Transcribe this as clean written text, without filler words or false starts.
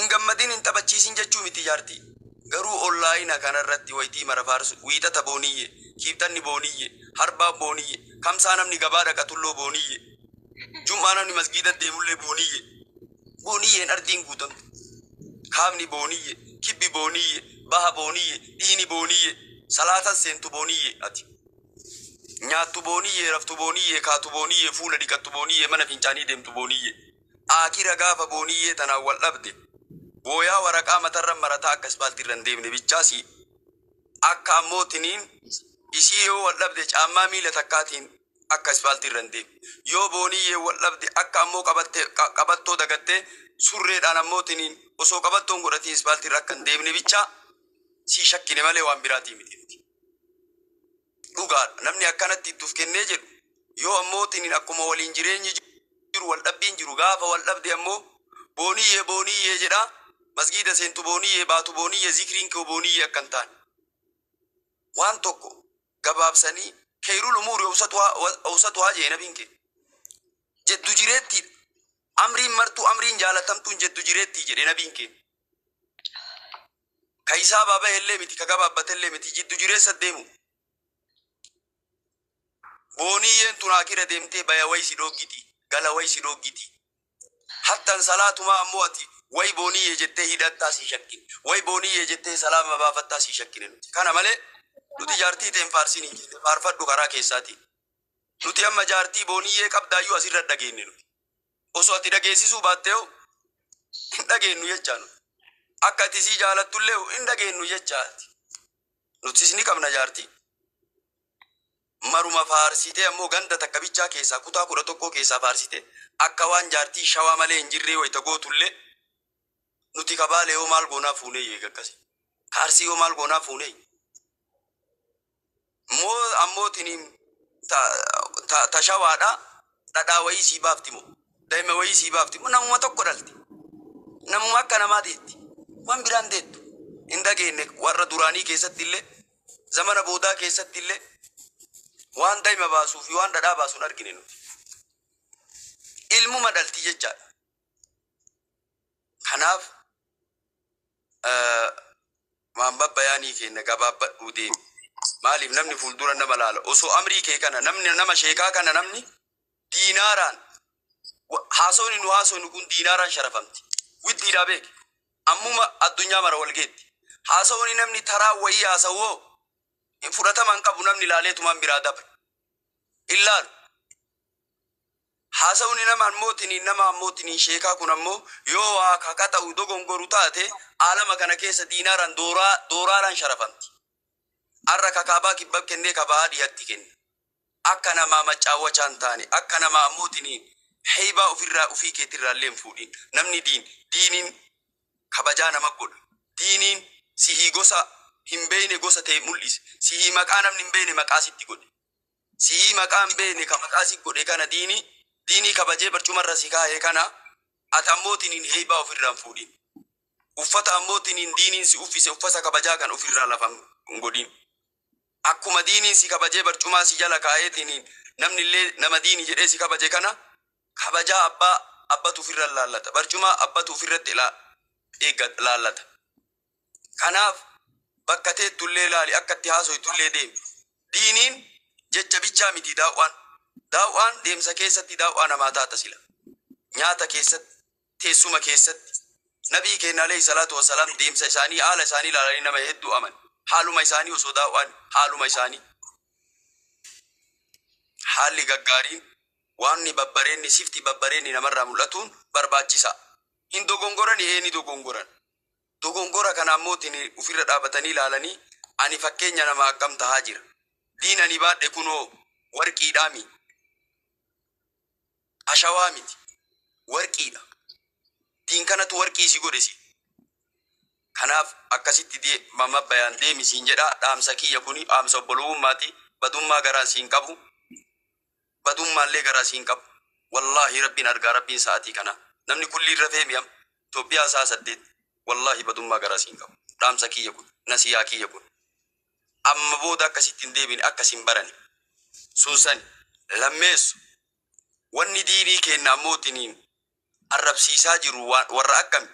hingammadin hin taphachiisin jechuu miti jaartii. Garuu online kanarratti wayitii mara faarsu wiixata booniyye, kiibxanni booniyye, harbaa booniyye, kamsaa namni gabaa dhaqatulloo booniyye, jum'aa namni masgiida deemullee booniyye. Booniyyeen ardiin guutamte. Kaabni booniyye, kibbi booniyye, baha booniyye, dhiini booniyye, salaatan seentu booniyye ati. Nyaattu booniyye, raftu booniyye, kaatu booniyye, fuula dhiqattu booniyye, mana fincaanii deemtu booniyye. Akira gaafa booniyye tanaan wal dhabde. Booyaa waraqaa matarra marataa akka ispaaltiirra hin deemne bichaasi. Akka ammootiniin isii yoo wal dhabde caammaa miila takkaatiin akka ispaaltiirra hin deemne. Yoo booniyyee wal dhabde akka ammoo qabattoo dagattee surreedhaan ammootiniin osoo qabattoon godhatiin ispaaltiirra akka hin deemne bichaa sii shakkine malee waan biraatii miti. Dhugaadha namni akkanatti itti uf kennee jedhu yoo ammootiniin akkuma waliin jireenyi jiru wal dhabbiin jiru gaafa wal dhabde ammoo booniyyee jedhaa. Masgiida seentu booniyye baatu booniyye zikriin koo booniyye akkan taane. Waan tokko gabaabsanii keerul umuuri awsatu haa jee nabiin kee. Jeddu jireetti amriin martuu amriin jaalatamtuun jeddu jireetti jedhe nabiin kee. Ka isaa baaba illee miti ka gabaabbatellee miti jiddu jireessa deemu. Booniyyeen tun akira deemtee baya waysi dhoggiti gala waysi dhoggiti. Hattan salaatumaa ammoo ati. Way booniyye jettee hidhattaa si shakkin. Way booniyye jettee salaama baafattaa si shakkin nuti. Kana malee nuti jaartii ta'een faarsinii jette faarfadhu karaa keessaati. Nuti amma jaartii booniyyee qabdaayyuu asirra dhageenye nuti. Osoo ati dhageessisuu baattee hoo hin dhageenyu jechaa nuti. Akka ati sii jaalattullee hin dhageenyu jechaati. Nutis ni qabna jaartii. Maruma faarsitee ammoo ganda takka bichaa keessaa kutaa 11 keessaa faarsitee akka waan jaartii shawaa malee hin jirree wayita gootullee nuti kabaale yoo maal goonaa fuunee yeegakkasi. Kaarsii yoo maal goonaa fuunee. Moo ammootiin tashawaadha dhadhaa wayii sii baafti moo daa'ima wayii sii baafti moo namuma tokko dhalti. Namuma akka namaa deetti. Waan biraan deettu. Hin dhageenye warra duraanii keessatti illee zamana boodaa keessatti illee waan daa'ima baasuu fi waan dhadhaa baasuun argine nuti. Ilmuma dhalti jechaadha. Kanaaf waan babbayaanii keenya gabaabbadhuu deemi. Maaliif namni fuuldura nama laala osoo amrii kee kana namni nama sheekaa kana namni diinaaraan haasooni nu haasooni kun diinaaraan sharafamti. Widdiidhaa beeki ammuma addunyaa mara walgeetti. Haasooni namni taraa wayii haasawoo fudhataman qabu namni laaleetumaan biraa dabre. Illaan haasawni nama ammootiin sheekaa kun ammoo yoo waa kakata'u dogongoru taate alama kana keessa diinaaraan dooraaraan sharafamti. Arra kakaabaa kibbab kennee kabaa dhiyatti kenne. Akka namaa macaawwachaan taane akka namaa ammootiin heebaa ofii keetirraallee hin fuudhin. Namni diiniin kabajaa nama godha. Diiniin sihii gosa hin beekne gosa ta'e mul'ise. Sihii maqaa namni hin beekne maqaa sitti godhe. Sihii maqaa hin beekne ka maqaa sitti godhe kana diinii kabajee barcumarra si kaa'ee kana ati ammootiin heebaa ofirraa hin fuudhin. Uffata ammootiin diiniin si uffise uffata kabajaa kan ofirraa lafa hin godhin. Akkuma diiniin si kabajee barcumaa si jala kaa'eetiin namni illee nama diinii jedhee si kabaje kana kabajaa abbatu ofirra laallata. Barcumaa abbatu ofirratti laallata. Kanaaf bakka teettullee laali akka itti haasoytullee deemi. Diiniin jecha bichaa miti daawwaan. Daawwaan deemsa keessatti daawwaa namaa taata sila. Nyaata keessatti, teessuma keessatti. Nabii keenya alayhi salaatu wasalaam deemsa isaanii haala isaanii ilaalanii nama hedduu aman. Haaluma isaanii osoo daawwaan haaluma isaanii. Haalli gaggaariin waanni babbareenni sifti babbareenni namarraa mul'atuun barbaachisa. Hin dogongorani ni dogongoran. Dogongora kana ammootiin ofirra dhaabatanii ilaalanii ani fakkeenya nama akkam tahaa jira. Diin ani baadhe kunoo warqiidhaami. Ashawaa miti. Warqiidha. Diin kanatu warqii si godhesi. Kanaaf akkasitti mamma bayaan deemisiin jedha dhaamsa kiyya kuni dhaamsa obbolummaati. Badummaa garaa siin qabu. Badummaallee garaa siin qabu. Wallahi rabbiin argaa rabbiin sa'aatii kana. Namni kulli irra feemiyam. Itoophiyaa isaa 8. Wallahi badummaa garaa siin qabu. Dhaamsa kiyya kun. Nasiyaa kiyya kun. Amma booda akkasitti hin deebine akkasiin barani. Sunsani. Lammeessu. Wanni diinii kenna ammootiin arrabsiisaa jiru warra akkami.